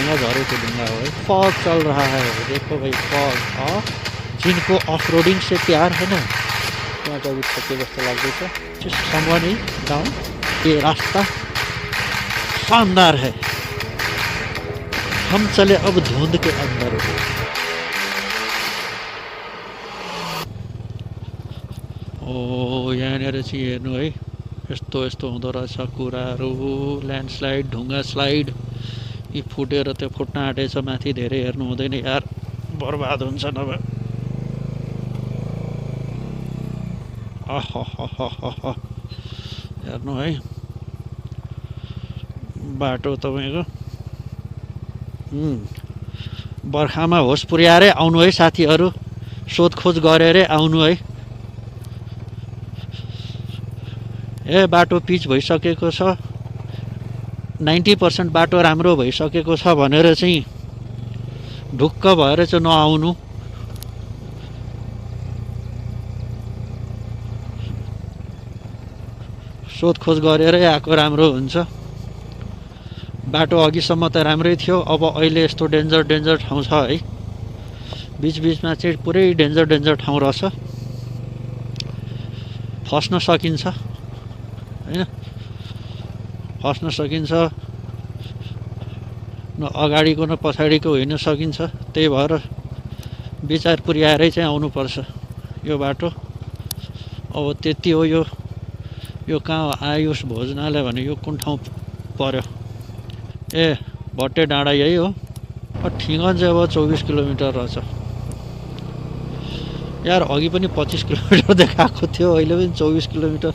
ढुंगा झरेको ढुंगा हो है। फॉग चल रहा है, देखो भाई फॉग। जिनको ऑफ रोडिंग से प्यार है ना, त्यहाँ चाहिँ ठोके जस्तो लाग्दैछ। समवनी डाउन। ये रास्ता शानदार है। हम चले अब धुंध के अंदर। ओ यहाँनिर चाहिँ हेर्नु है, यस्तो यस्तो हुँदो रहेछ कुराहरू। ल्यान्डस्लाइड, ढुङ्गा स्लाइड, यी फुटेर त्यो फुट्न आँटेछ माथि। धेरै हेर्नु हुँदैन यार, बर्बाद हुन्छ नभए। अह हेर्नु है बाटो तपाईँको। बर्खामा होस पुर्याएरै आउनु है साथीहरू, सोधखोज गरेरै आउनु है। ए बाटो पिच भइसकेको छ, 90% बाटो राम्रो भइसकेको छ भनेर चाहिँ ढुक्क भएर चाहिँ नआउनु। सोधखोज गरेरै आएको राम्रो हुन्छ। बाटो अघिसम्म त राम्रै थियो, अब अहिले यस्तो डेन्जर ठाउँ छ है। बिचबिचमा चाहिँ पुरै डेन्जर ठाउँ रहेछ, फस्न सकिन्छ हैन। फस्न सकिन्छ, न अगाडिको न पछाडिको हिँड्न सकिन्छ। त्यही भएर विचार पुर्याएरै चाहिँ आउनुपर्छ यो बाटो। अब त्यति हो। यो कहाँ आयुष भोजनालय भने यो कुन ठाउँ पर्यो? ए भट्टे डाँडा यही हो। ठिङ्गन चाहिँ अब 24 किलोमिटर रहेछ यार। अघि पनि 25 किलोमिटर देखाएको थियो, अहिले पनि 24 किलोमिटर।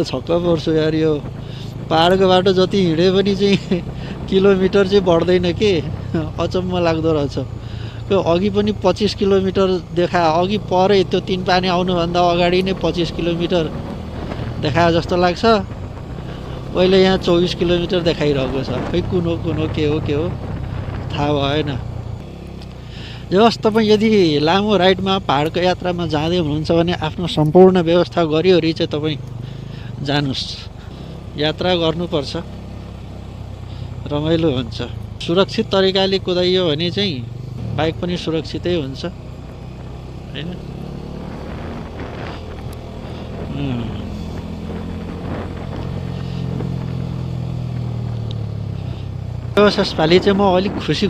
छक्क पर्छु यार, यो पाहाडको बाटो जति हिँडे पनि चाहिँ किलोमिटर चाहिँ बढ्दैन के, अचम्म लाग्दो रहेछ। त्यो अघि पनि 25 किलोमिटर देखा, अघि परे त्यो 3 पानी आउनुभन्दा अगाडि नै 25 किलोमिटर देखाए जस्तो लाग्छ। अहिले यहाँ 24 किलोमिटर देखाइरहेको छ। खै कुन हो के हो थाहा भएन। जस तपाईँ यदि लामो राइडमा पहाडको यात्रामा जाँदै हुनुहुन्छ भने आफ्नो सम्पूर्ण व्यवस्था गरिवरी चाहिँ तपाईँ जानुस्। यात्रा गर्नुपर्छ, रमाइलो हुन्छ। सुरक्षित तरिकाले कुदाइयो भने चाहिँ बाइक पनि सुरक्षितै हुन्छ हैन। यसपालि चाहिँ म अलिक खुसी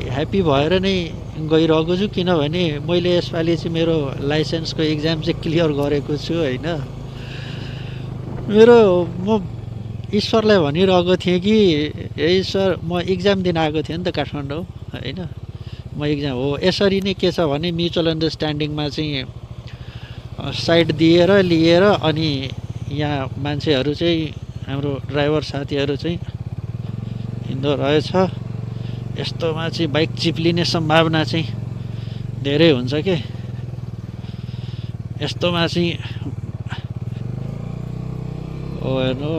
ह्याप्पी भएर नै गइरहेको छु, किनभने मैले यसपालि चाहिँ मेरो लाइसेन्सको इक्जाम चाहिँ क्लियर गरेको छु हैन। म ईश्वरलाई भनिरहेको थिएँ कि हे ईश्वर, म इक्जाम दिन आएको थिएँ नि त काठमाडौँ हैन। म इक्जाम हो यसरी नै के छ भने म्युचुअल अन्डरस्ट्यान्डिङमा चाहिँ साइड दिएर लिएर अनि यहाँ मान्छेहरू चाहिँ हाम्रो ड्राइभर साथीहरू चाहिँ हिँड्दो रहेछ। यस्तोमा चाहिँ बाइक चिप्लिने सम्भावना चाहिँ धेरै हुन्छ के। यस्तोमा चाहिँ हेर्नु।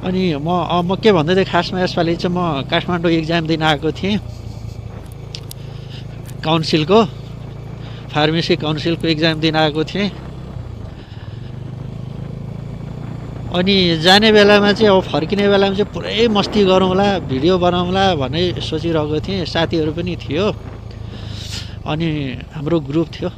अनि म के भन्दै थिएँ खासमा, यसपालि चाहिँ म काठमाडौँ इक्जाम दिन आएको थिएँ काउन्सिलको, फार्मेसी काउन्सिलको इक्जाम दिन आएको थिएँ। अनि जाने बेलामा चाहिँ अब फर्किने बेलामा चाहिँ पुरै मस्ती गरौँला, भिडियो बनाउँला भन्ने सोचिरहेको थिएँ। साथीहरू पनि थियो अनि हाम्रो ग्रुप थियो।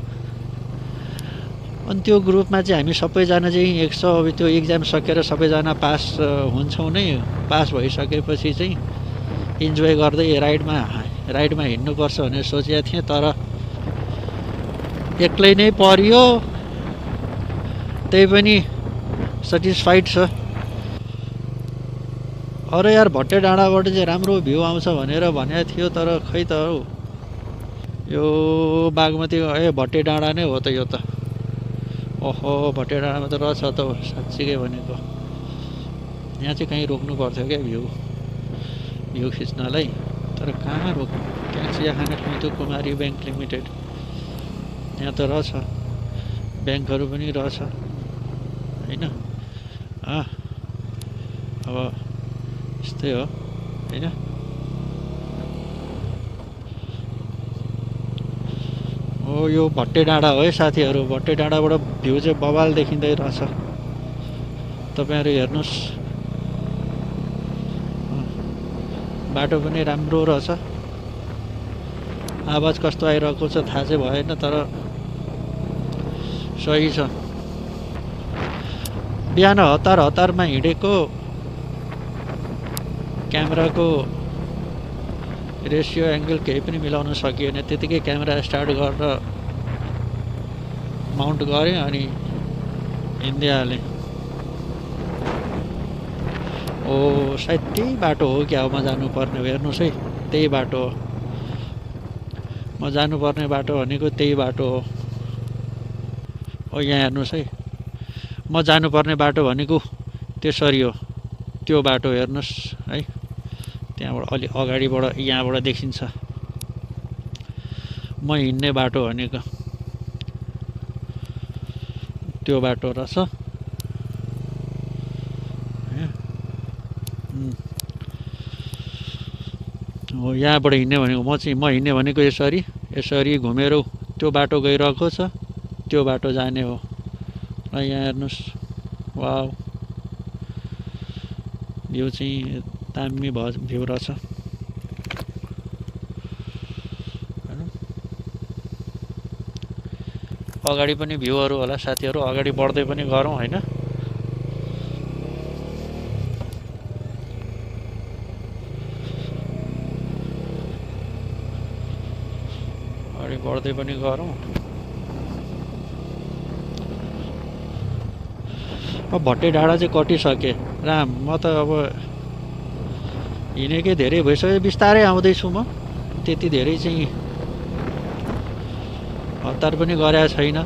अनि त्यो ग्रुपमा चाहिँ हामी सबैजना चाहिँ 100 अब त्यो इक्जाम सकेर सबैजना पास हुन्छौँ नै। पास भइसकेपछि चाहिँ इन्जोय गर्दै राइडमा हिँड्नुपर्छ भनेर सोचेको थिएँ, तर एक्लै नै परियो। त्यही पनि सेटिस्फाइड छ। अरे यार भट्टे डाँडाबाट चाहिँ राम्रो भ्यू आउँछ भनेर भनेको थियो, तर खै त हौ यो बागमती भट्टे डाँडा नै हो त यो त। ओहो भट्टे डाँडामा त रहेछ त साँच्चीकै भनेको। यहाँ चाहिँ कहीँ रोक्नु पर्थ्यो क्या भ्यू खिच्नलाई, तर कहाँ रोक्नु। त्यहाँ चिया खाने ठाउँ थियो कुमारी ब्याङ्क लिमिटेड, यहाँ त रहेछ, ब्याङ्कहरू पनि रहेछ हैन। अब यस्तै हो हैन। हो यो भट्टे डाँडा हो है साथीहरू। भट्टे डाँडाबाट भ्यू चाहिँ बवाल देखिँदै रहेछ। तपाईँहरू हेर्नुहोस् बाटो पनि राम्रो रहेछ। आवाज कस्तो आइरहेको छ थाहा चाहिँ भएन, तर सही छ। बिहान हतारमा हिँडेको, क्यामेराको रेसियो एङ्गल केही पनि मिलाउन सकिएन। त्यतिकै क्यामेरा स्टार्ट गरेर माउन्ट गरेँ अनि हिँड्दै हालेँ। ओ सायद त्यही बाटो हो क्या म जानुपर्ने, हेर्नुहोस् है, त्यही बाटो हो म जानुपर्ने बाटो भनेको, त्यही बाटो हो। यहाँ हेर्नुहोस् है, म जानुपर्ने बाटो भनेको त्यसरी हो, त्यो बाटो हेर्नुहोस् है। त्यहाँबाट अलि अगाडिबाट यहाँबाट देखिन्छ म हिँड्ने बाटो भनेको, त्यो बाटो रहेछ। हो यहाँबाट हिँड्ने भनेको म हिँड्ने भनेको यसरी घुमेर त्यो बाटो गइरहेको छ, त्यो बाटो जाने हो। र यहाँ हेर्नुहोस्, वाउ, भ्यू चाहिँ दामी भ्यू रहेछ। अगाडि पनि भ्यूहरू होला साथीहरू, अगाडि बढ्दै पनि गरौँ होइन। अगाडि बढ्दै पनि गरौँ। अब भट्टे डाँडा चाहिँ कटिसके राम। म त अब हिँडेकै धेरै भइसक्यो, बिस्तारै आउँदैछु म, त्यति धेरै चाहिँ हतार पनि गरेको छैन।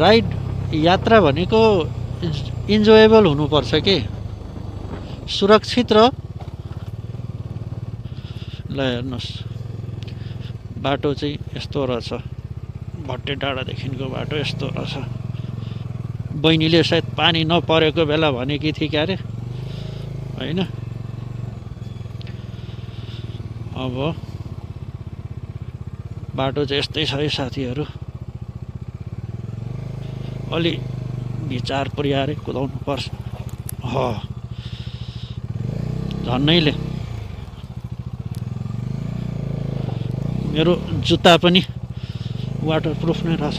राइड यात्रा भनेको इन्जोयबल हुनुपर्छ के, सुरक्षित र। ल हेर्नुहोस्, बाटो चाहिँ यस्तो रहेछ, भट्टे डाँडादेखिको बाटो यस्तो रहेछ। बहिनीले सायद पानी नपरेको बेला भनेकी थिए क्यारे होइन। अब बाटो चाहिँ यस्तै छ है साथीहरू, अलि विचार पुर्याएर कुदाउनु पर्छ। झन्नैले मेरो जुत्ता पनि वाटरप्रुफ नै रहेछ।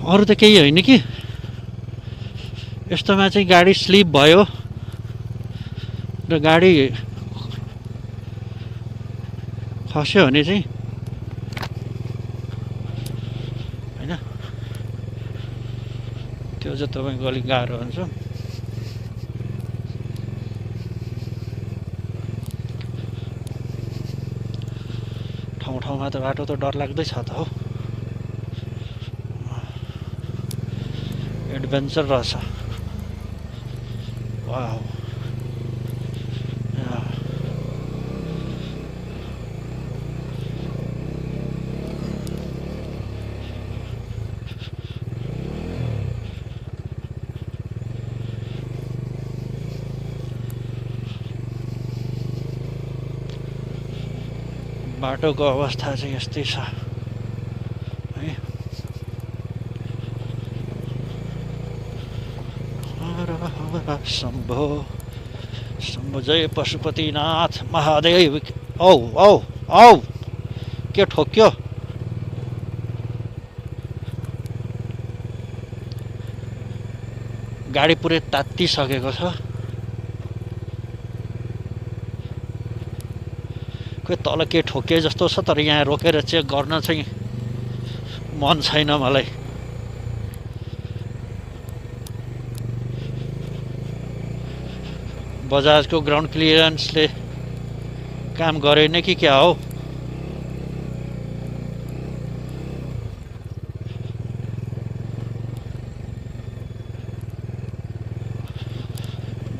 अरू त केही होइन कि, यस्तोमा चाहिँ गाडी स्लिप भयो र गाडी खस्यो भने चाहिँ होइन, त्यो चाहिँ तपाईँको अलिक गाह्रो हुन्छ। ठाउँमा त बाटो त डरलाग्दै छ त हो, एडभेन्चर रहेछ। वाउ, बाटोको अवस्था चाहिँ यस्तै छ है। शम्भो शम्भो जय पशुपतिनाथ महादेव। औ औ औ के ठोक्यो? गाडी पुरै तात्तिसकेको छ। खोइ तल के ठोके जस्तो छ, तर यहाँ रोकेर चेक गर्न चाहिँ मन छैन मलाई। बजाजको ग्राउन्ड क्लियरेन्सले काम गरेन कि क्या हो?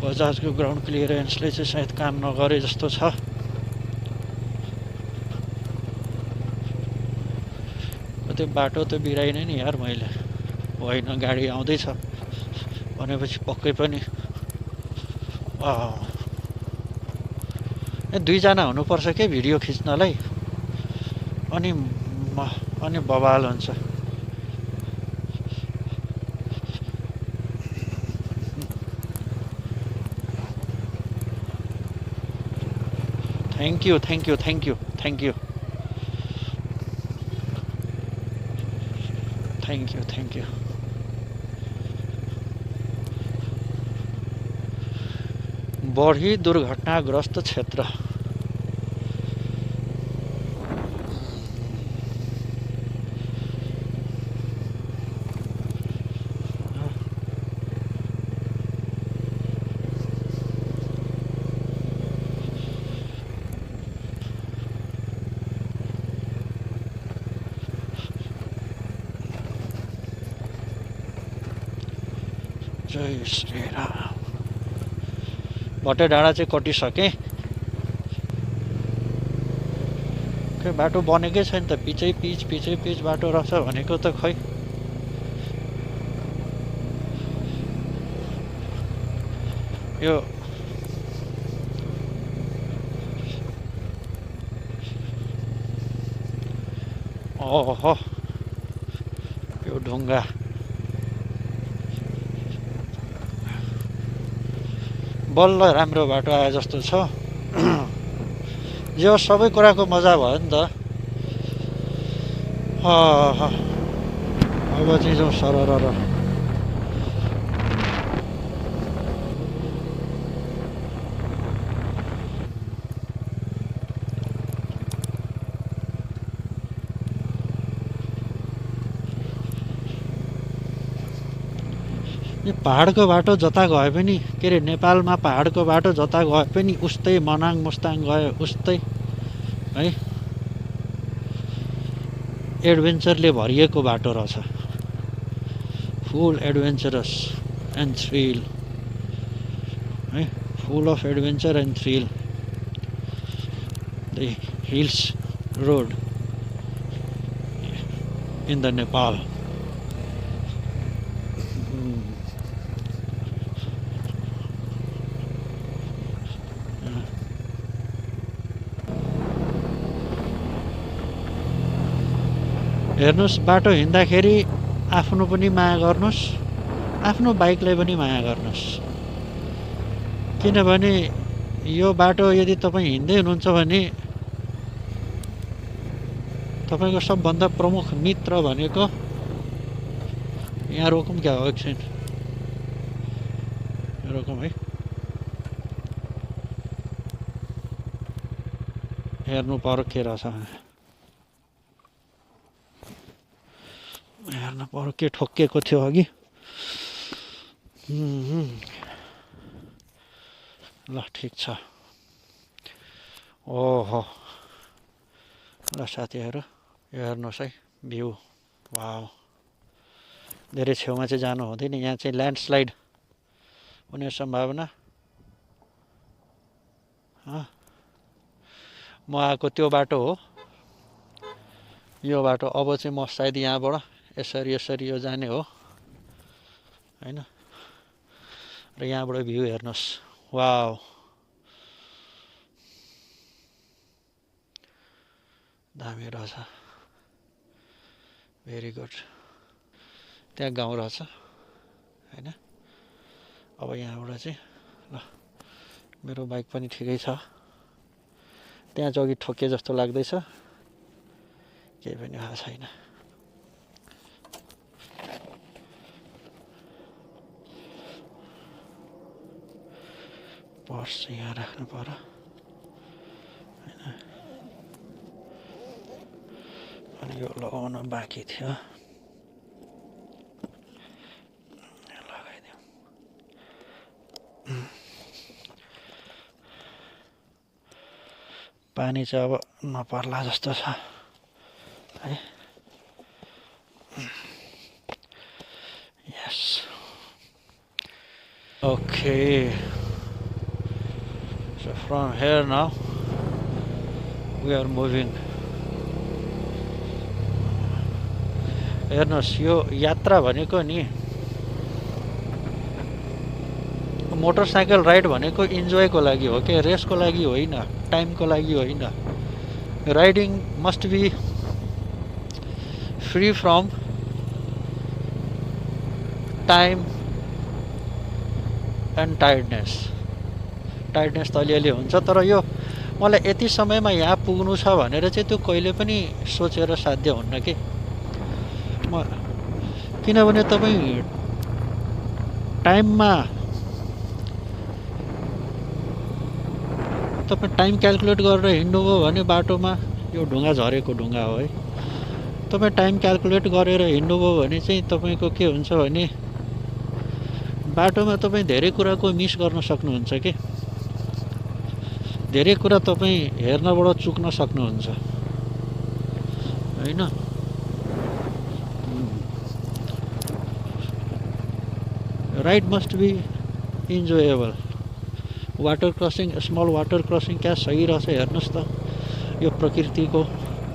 बजाजको ग्राउन्ड क्लियरेन्सले चाहिँ सायद काम नगरे जस्तो छ। त्यो बाटो त बिराइने नि यार मैले, होइन गाडी आउँदैछ भनेपछि पक्कै पनि दुईजना हुनुपर्छ के भिडियो खिच्नलाई, अनि बवाल हुन्छ। Thank you thank you thank you thank you thank you thank you बढी दुर्घटनाग्रस्त क्षेत्र जय श्री राम भटे डाँडा चाहिँ कटिसकेँ खै बाटो बनेकै छैन त पिचै पिच बाटो रहेछ भनेको त खै यो ओहो यो ढुङ्गा बल्ल राम्रो बाटो आए जस्तो छ यो सबै कुराको मजा भयो नि त अब चाहिँ जाउँ सरर पहाडको बाटो जता गए पनि के अरे नेपालमा पहाडको बाटो जता गए पनि उस्तै मनाङ मुस्ताङ गए उस्तै है एडभेन्चरले भरिएको बाटो रहेछ फुल एडभेन्चरस एन्ड थ्रिल है full of adventure and thrill the hills road in the Nepal हेर्नुस् बाटो हिँड्दाखेरि आफ्नो पनि माया गर्नुस् आफ्नो बाइकलाई पनि माया गर्नुस् किनभने यो बाटो यदि तपाईँ हिँड्दै हुनुहुन्छ भने तपाईको सबभन्दा प्रमुख मित्र भनेको यहाँ रोकौँ क्या हो एकछिन रोकौँ है हेर्नु पर्यो के रहेछ हेर्नु पर्यो के ठोकिएको थियो अघि ल ठिक छ ओहो ल साथीहरू हेर्नुहोस् है भ्यू वाउ धेरै छेउमा चाहिँ जानु हुँदैन यहाँ चाहिँ ल्यान्डस्लाइड हुने सम्भावना म आएको त्यो बाटो हो यो बाटो अब चाहिँ म सायद यहाँबाट यसरी यो जाने हो हैन र यहाँबाट भ्यू हेर्नुहोस् वाउ दामी रहेछ भेरी गुड त्यहाँ गाउँ रहेछ हैन अब यहाँबाट चाहिँ ल मेरो बाइक पनि ठिकै छ त्यहाँ चाहिँ अघि ठोके जस्तो लाग्दैछ केही पनि थाहा छैन पर्स यहाँ राख्नु पर्यो अनि यो लगाउन बाँकी थियो लगाइदिउँ पानी चाहिँ अब नपर्ला जस्तो छ है यस okay so from here now we are moving हेर्नुहोस् यो यात्रा भनेको नि मोटरसाइकल राइड भनेको इन्जोयको लागि हो के रेसको लागि होइन टाइमको लागि होइन riding must be free from time and tiredness त अलिअलि हुन्छ तर यो मलाई यति समयमा यहाँ पुग्नु छ भनेर चाहिँ त्यो कहिले पनि सोचेर साध्य हुन्न कि म, किनभने तपाईँ टाइममा तपाईँ टाइम क्यालकुलेट गरेर हिँड्नुभयो भने बाटोमा यो ढुङ्गा झरेको ढुङ्गा हो है। तपाईँ टाइम क्यालकुलेट गरेर हिँड्नुभयो भने चाहिँ तपाईँको के हुन्छ भने बाटोमा तपाईँ धेरै कुराको मिस गर्न सक्नुहुन्छ कि धेरै कुरा तपाईँ हेर्नबाट चुक्न सक्नुहुन्छ होइन। Ride must be enjoyable. Water crossing, small water crossing क्या सही रहेछ हेर्नुहोस् त। यो प्रकृतिको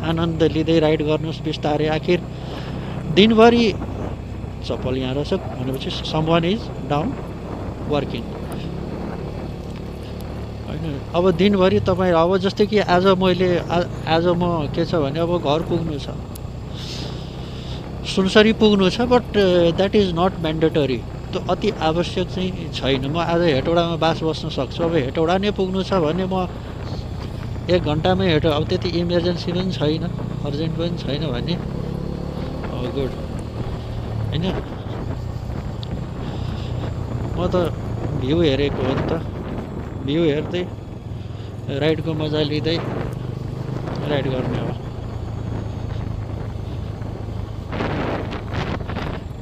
आनन्द लिँदै राइड गर्नुहोस् बिस्तारै। आखिर दिनभरि चप्पल यहाँ रहेछ भनेपछि समवान इज डाउन वर्किङ होइन। अब दिनभरि तपाईँ अब जस्तै कि आज म के छ भने अब घर पुग्नु छ, सुनसरी पुग्नु छ, but that is not mandatory. त्यो अति आवश्यक चाहिँ छैन। म आज हेटौडामा बास बस्न सक्छु। अब हेटौडा नै पुग्नु छ भने म 1 घन्टामै अब त्यति इमर्जेन्सी पनि छैन, अर्जेन्ट पनि छैन भने गुड होइन। म त भ्यू हेरेको हो नि त, भ्यू हेर्दै राइडको मजा लिँदै राइड गर्ने हो।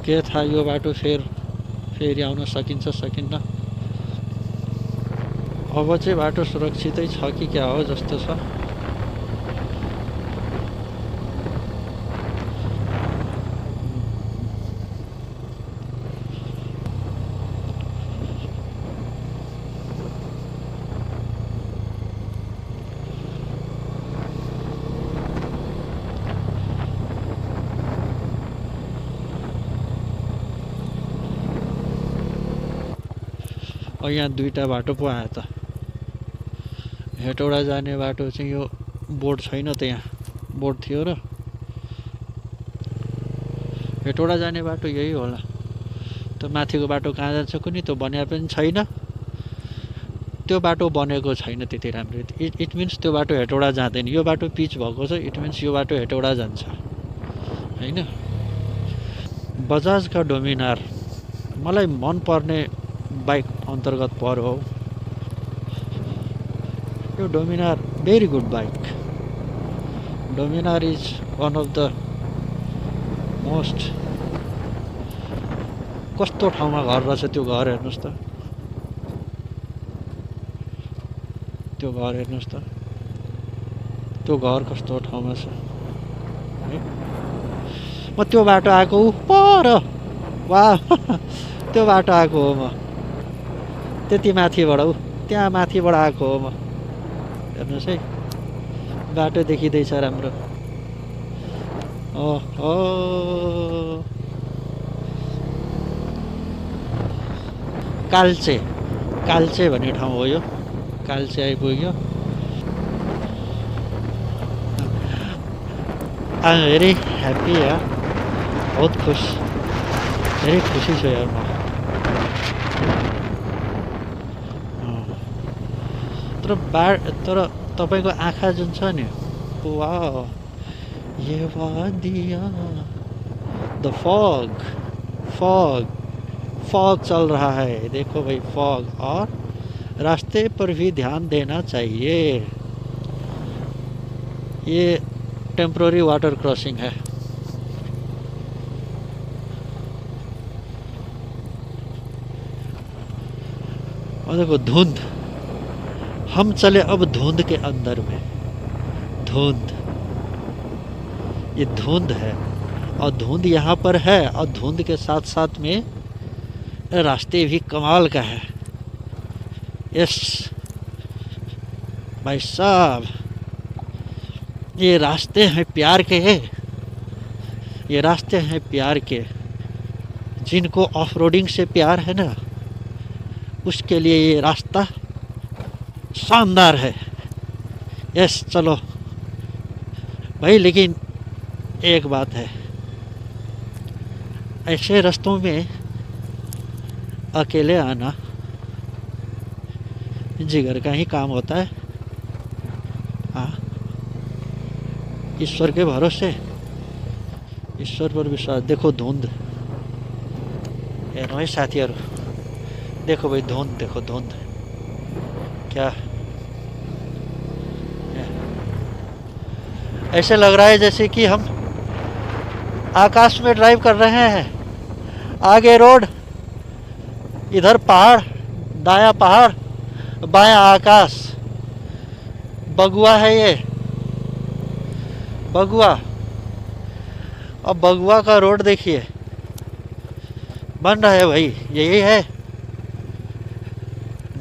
के थाहा यो बाटो फेरि आउन सकिन्छ सकिन्न। अब चाहिँ बाटो सुरक्षितै छ कि क्या हो जस्तो छ। यहाँ 2टा बाटो पो आयो त। हेटौडा जाने बाटो चाहिँ यो बोर्ड छैन त, यहाँ बोर्ड थियो र हेटौडा जाने बाटो यही होला। त्यो माथिको बाटो कहाँ जान्छ कुनै त्यो बनिया पनि छैन। त्यो बाटो बनेको छैन त्यति राम्रो। इट मिन्स त्यो बाटो हेटौडा जाँदैन। यो बाटो पिच भएको छ, इट मिन्स यो बाटो हेटौडा जान्छ होइन। बजाजका डोमिनार मलाई मनपर्ने बाइक अन्तर्गत पर्यो। यो Dominar very good bike. Dominar is one of the most. कस्तो ठाउँमा घर रहेछ त्यो घर हेर्नुहोस् त, त्यो घर हेर्नुहोस् त, त्यो घर कस्तो ठाउँमा छ है। म त्यो बाटो आएको पर वा त्यो बाटो आएको हो। म त्यति माथिबाट त्यहाँ माथिबाट आएको हो। म हेर्नुहोस् है बाटो देखिँदैछ राम्रो। ओहो काल्चे भन्ने ठाउँ हो यो। काल्चे आइपुग्यो। आई एम भेरी ह्याप्पी यार, बहुत धेरै खुसी छु यार म। तर तपाईँको आँखा जुन छ नि, वाह ये वादिया, द फॉग चल रहा है देखो भाई, फॉग। और रास्ते पर भी ध्यान देना चाहिए। ये टेम्पररी वाटर क्रॉसिंग है। और देखो धुंध, हम चले अब धुंध के अंदर में। धुंध, ये धुंध है और धुंध यहाँ पर है और धुंध के साथ साथ में रास्ते भी कमाल का है। यस भाई साहब, ये रास्ते हैं प्यार के, ये रास्ते हैं प्यार के। जिनको ऑफ रोडिंग से प्यार है ना, उसके लिए ये रास्ता शानदार है। यस चलो भाई, लेकिन एक बात है, ऐसे रास्तों में अकेले आना जिगर का ही काम होता है। हाँ, ईश्वर के भरोसे, ईश्वर पर विश्वास। देखो धुंध, हेर्नु है साथीहरू, देखो भाई धुंध, देखो धुंध क्या। ऐसे लग रहा है जैसे कि हम आकाश में ड्राइव कर रहे हैं। आगे रोड, इधर पहाड़, दायां पहाड़, बायां आकाश। बगुआ है ये, बगुआ। अब बगुआ का रोड देखिए बन रहा है भाई। यही है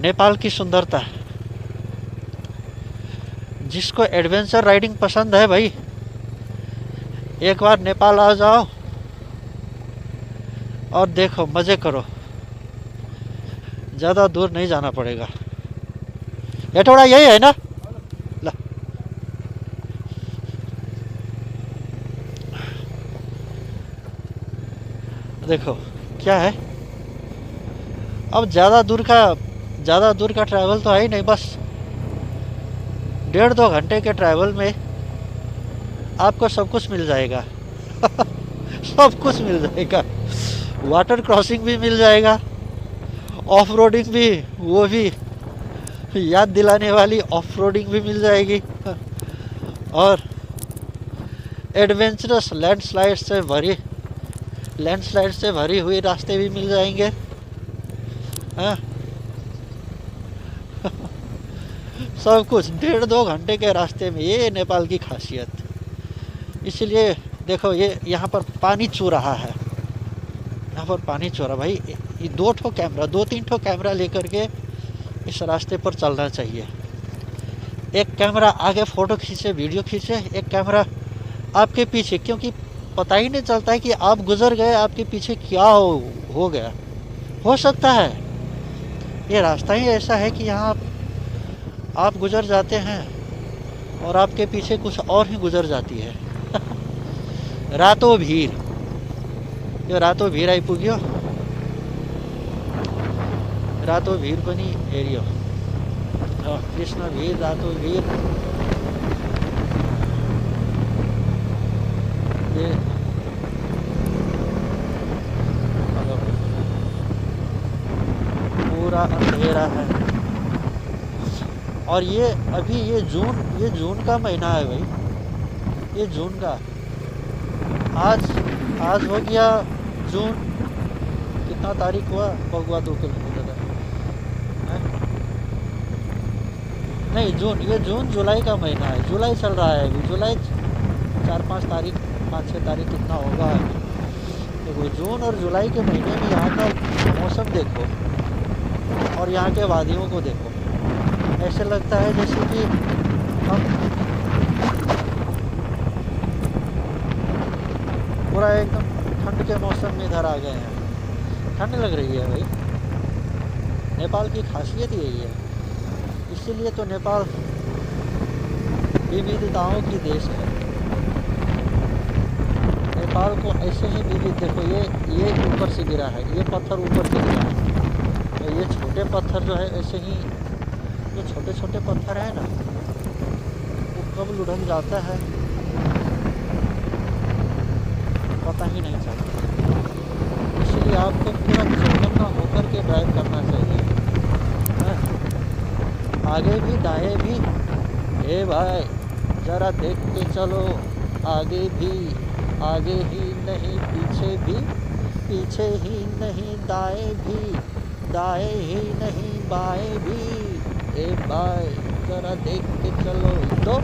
नेपाल की सुंदरता। जिसको एडवेंचर राइडिंग पसंद है भाई, एक बार नेपाल आ जाओ और देखो, मजे करो। ज़्यादा दूर नहीं जाना पड़ेगा। ये थोड़ा यही है ना। ला, देखो क्या है। अब ज़्यादा दूर का ट्रैवल तो है ही नहीं। बस 1.5-2 घंटे के ट्रैवल में आपको सब कुछ मिल जाएगा। सब कुछ मिल जाएगा। वाटर क्रॉसिंग भी मिल जाएगा, ऑफ रोडिंग भी, वो भी याद दिलाने वाली ऑफ रोडिंग भी मिल जाएगी, और एडवेंचरस लैंडस्लाइड से भरी हुई रास्ते भी मिल जाएंगे। हाँ। सब कुछ 1.5-2 घंटे के रास्ते में। ये नेपाल की खासियत। इसलिए देखो, ये यहाँ पर पानी चू रहा है। यहाँ पर पानी चू रहा भाई। ये 2-3 ठो कैमरा लेकर के इस रास्ते पर चलना चाहिए। एक कैमरा आगे फ़ोटो खींचे, वीडियो खींचे, एक कैमरा आपके पीछे, क्योंकि पता ही नहीं चलता है कि आप गुजर गए, आपके पीछे क्या हो गया। हो सकता है ये रास्ता ही ऐसा है कि यहाँ आप गुजर जाते हैं और आपके पीछे कुछ और ही गुजर जाती है। रातो भीड़, यो रातो भीड़ आइपुग्यो। रातो भीड़ पनि हेरियो। कृष्ण भीड़, रातो भीड़। ये पूरा अंधेरा है। और ये अभी ये जून का महीना है भाई। ये जून का, आज हो गया जून। कितना तारीख हुआ? बगुआ 2 किलोमीटर है। नहीं, जून, ये जून जुलाई का महीना है। जुलाई चल रहा है अभी। जुलाई 4-5 तारीख, 5-6 तारीख कितना होगा अभी। देखो जून और जुलाई के महीने में यहाँ का मौसम देखो और यहाँ के वादियों को देखो। ऐसे लगता है जैसे कि हम पूरा एकदम ठंड के मौसम में इधर आ गए हैं। ठंड लग रही है भाई। नेपाल की खासियत यही है। इसीलिए तो नेपाल विविधताओं की देश है। नेपाल को ऐसे ही विविध, देखो ये ऊपर से गिरा है, ये पत्थर ऊपर से गिरा है, तो ये छोटे पत्थर जो है ऐसे ही, जो छोटे छोटे पत्थर है ना, वो कब लुढ़क जाता है पता ही नहीं चलता। इसलिए आपको पूरा चौकन्ना होकर के ड्राइव करना चाहिए। आगे भी दाएं भी, ए भाई ज़रा देख के चलो। आगे भी, आगे ही नहीं पीछे भी, पीछे ही नहीं दाएं भी, दाएं ही नहीं बाएं भी। ए भाई ज़रा देख के चलो। तो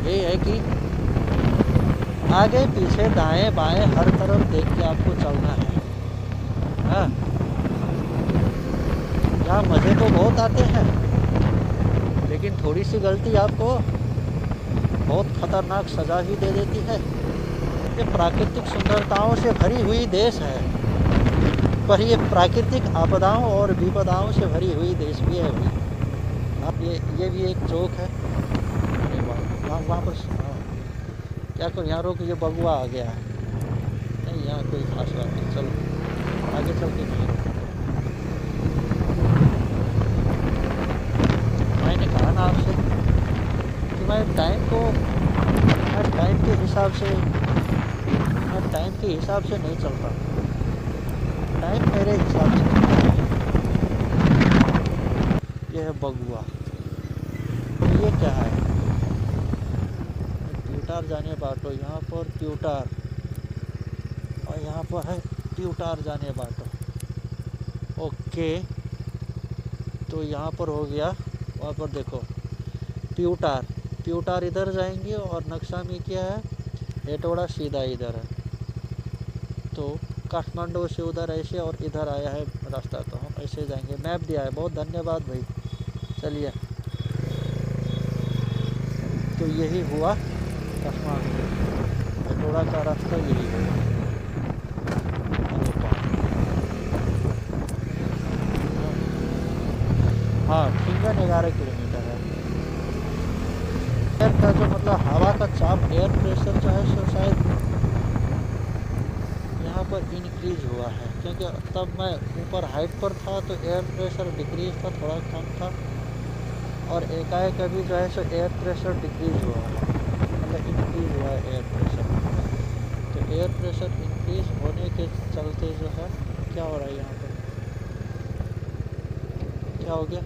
ये है कि आगे पीछे दाएं बाएं हर तरफ देख के आपको चलना है। हाँ, यहाँ मज़े तो बहुत आते हैं, लेकिन थोड़ी सी गलती आपको बहुत खतरनाक सज़ा भी दे देती है। ये प्राकृतिक सुंदरताओं से भरी हुई देश है, पर ये प्राकृतिक आपदाओं और विपदाओं से भरी हुई देश भी है भाई। अब ये भी एक चौक है। वहाँ पर क्या करो, यहाँ रोक, ये बगुआ आ गया है। नहीं, यहाँ कोई खास बात नहीं, चलो आगे चल के नहीं। मैंने कहा ना आपसे कि मैं टाइम के हिसाब से नहीं चलता। टाइम मेरे हिसाब से चलता है। ये है बगुआ। तो ये क्या है? प्यूटार जाने बाटो, यहाँ पर प्यूटार, और यहाँ पर है प्यूटार जाने बाटो। ओके, तो यहाँ पर हो गया। वहाँ पर देखो प्यूटार इधर जाएंगे, और नक्शा में क्या है, हेटोड़ा सीधा इधर है। तो काठमांडू से उधर ऐसे, और इधर आया है रास्ता, तो हम ऐसे जाएंगे। मैप दिया है, बहुत धन्यवाद भाई। चलिए, तो यही हुआ काठमांडू, हेटोड़ा का रास्ता यही है। हाँ, ठीकन 11 किलोमीटर है। एयर का जो मतलब हवा का चाप, एयर प्रेशर जो है सो शायद यहाँ पर इंक्रीज हुआ है, क्योंकि तब मैं ऊपर हाइट पर था तो एयर प्रेशर डिक्रीज था, थोड़ा कम था, और एकाएक अभी जो है सो एयर प्रेशर डिक्रीज हुआ है, मतलब इंक्रीज हुआ है एयर प्रेशर। तो एयर प्रेशर इंक्रीज होने के चलते जो है क्या हो रहा है, यहाँ पर क्या हो गया,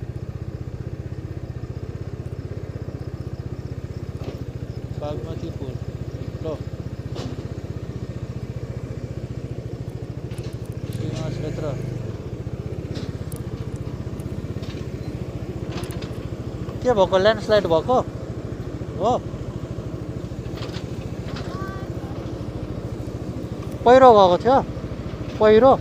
बागमती पुल लो, सीमा क्षेत्र। के भएको, ल्यान्डस्लाइड भएको हो? पहिरो गएको थियो, पहिरो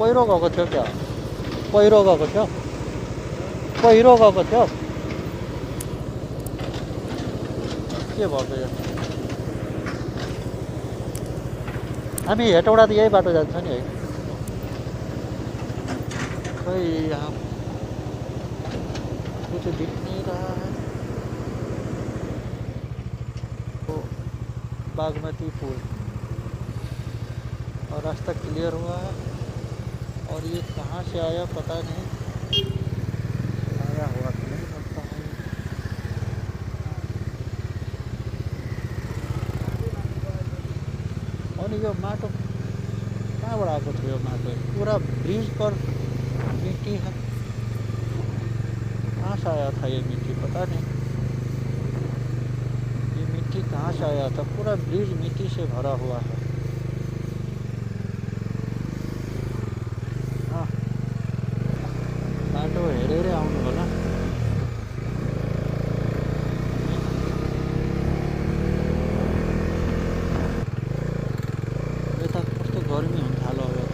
पहिरो गएको थियो क्या? पहिरो गएको थियो, पहिरो गएको थियो। के भएको यो? हामी हेटौडा त यही बाटो जान्छ नि है। खै यहाँ कुछ दिख नहीं रहा है। तो बागमती पुल, और रास्ता क्लियर हुआ है, और ये कहाँ से आया पता नहीं, आया हुआ तो नहीं लगता है। और यो माटो कहाँबाट आएको थियो? यो माटो पूरा ब्रिज पर मिट्टी है, कहाँ से आया था ये मिट्टी पता नहीं। ये मिट्टी कहाँ से आया था? पूरा ब्रिज मिट्टी से भरा हुआ है। हाँ, बाटो हेरेर आउनु होला। यता कस्तो गर्मी हुन थाल्यो अब त,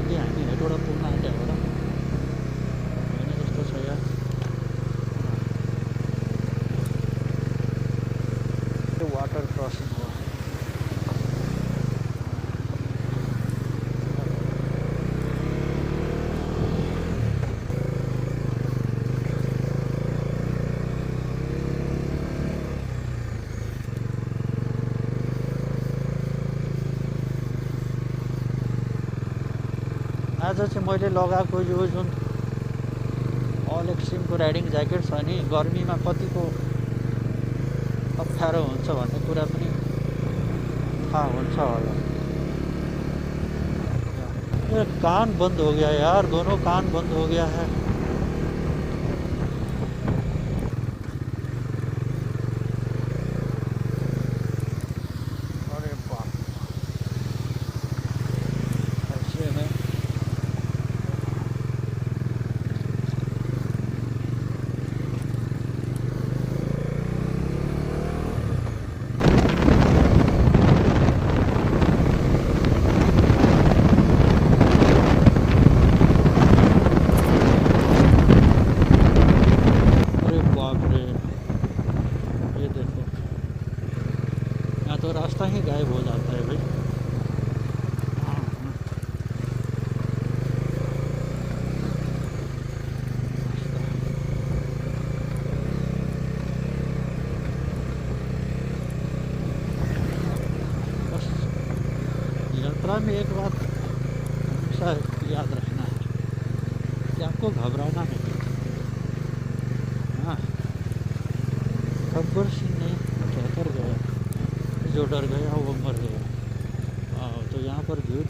कि हामी हेटौडा पुग्न आँट्यो होला होइन जस्तो छ यार। त्यो वाटर क्रसिङ हो। आज चाहिँ मैले लगाएको यो जुन अल एक्सट्रिमको राइडिङ ज्याकेट छ नि, गर्मीमा कतिको अप्ठ्यारो हुन्छ भन्ने कुरा पनि थाहा हुन्छ होला। ये कान बंद हो गया यार, दोनों कान बंद हो गया है। अरे बाप, ऐसे में तो रास्ता ही गायब हो जाता है भाई। बस यात्रा में एक बात थोड़ा याद रखना है कि आपको घबराना नहीं। हाँ, गब्बर सिंह ने कहकर गया, जो डर गया वो मर गया। हाँ, तो यहाँ पर व्यू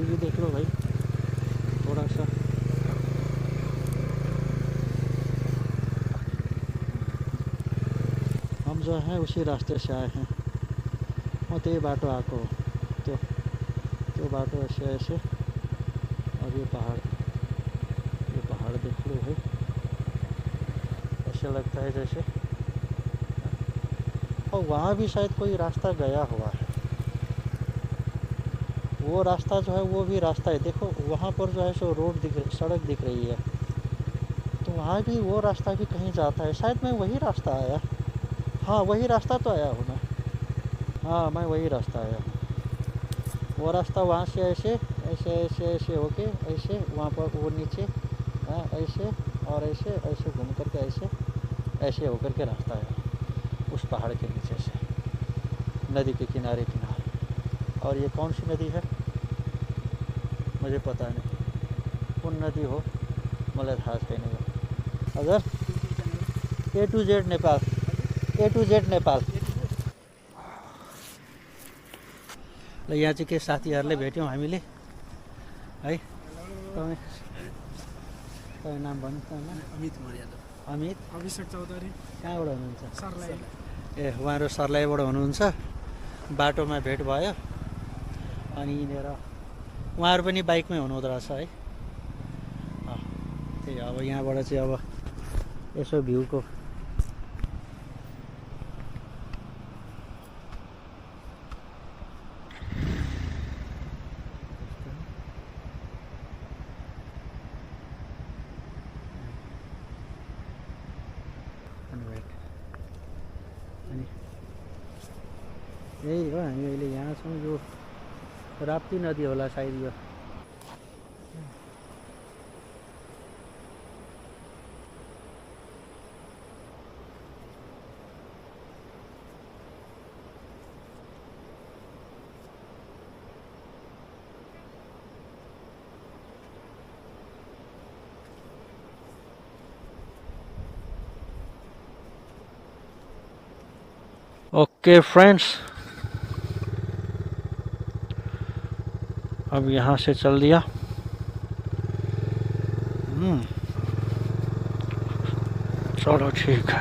भी देख लो भाई थोड़ा सा। हम जो है उसी रास्ते से आए हैं, म त्यही बाटो आएको हो, त्यो बाटो ऐसे और ये पहाड़ देख लो है, ऐसे लगता है जैसे। और वहाँ भी शायद कोई रास्ता गया हुआ है, वो रास्ता जो है वो भी रास्ता है। देखो वहाँ पर जो है सो सड़क दिख रही है, तो वहाँ भी वो रास्ता भी कहीं जाता है। शायद मैं वही रास्ता आया, हाँ वही रास्ता तो आया हूँ मैं। हाँ, मैं वही रास्ता आया हूँ। वो रास्ता वहाँ से ऐसे होके ऐसे वहाँ पर वो नीचे, हाँ ऐसे और ऐसे घूम करके ऐसे होकर के रास्ता आया उस पहाड़ के नीचे से, नदी के किनारे। और ये कौन सी नदी है मुझे पता नहीं, कौन नदी हो मलाई थाहा छैन। हजुर A to Z Nepal, A to Z Nepal. ल यहाँ चाहिँ के साथीहरूले भेट्यौँ हामीले है। तपाईँ नाम भन्नु त? अमित मर्यादा। अमित अभिषेक चौधरी। कहाँबाट हुनुहुन्छ? सरलाई। ए, उहाँहरू सर्लाहीबाट हुनुहुन्छ। बाटोमा भेट भयो अनि यिनीहरू उहाँहरू पनि बाइकमै हुनुहुँदो रहेछ है। त्यही अब यहाँबाट चाहिँ अब यसो भ्यूको अनि यही हो। हामी अहिले यहाँ छौँ, यो राप्ती नदी होला सायद यो। ओके फ्रेंड्स, अब यहाँ से चल दिया। चलो ठीक है।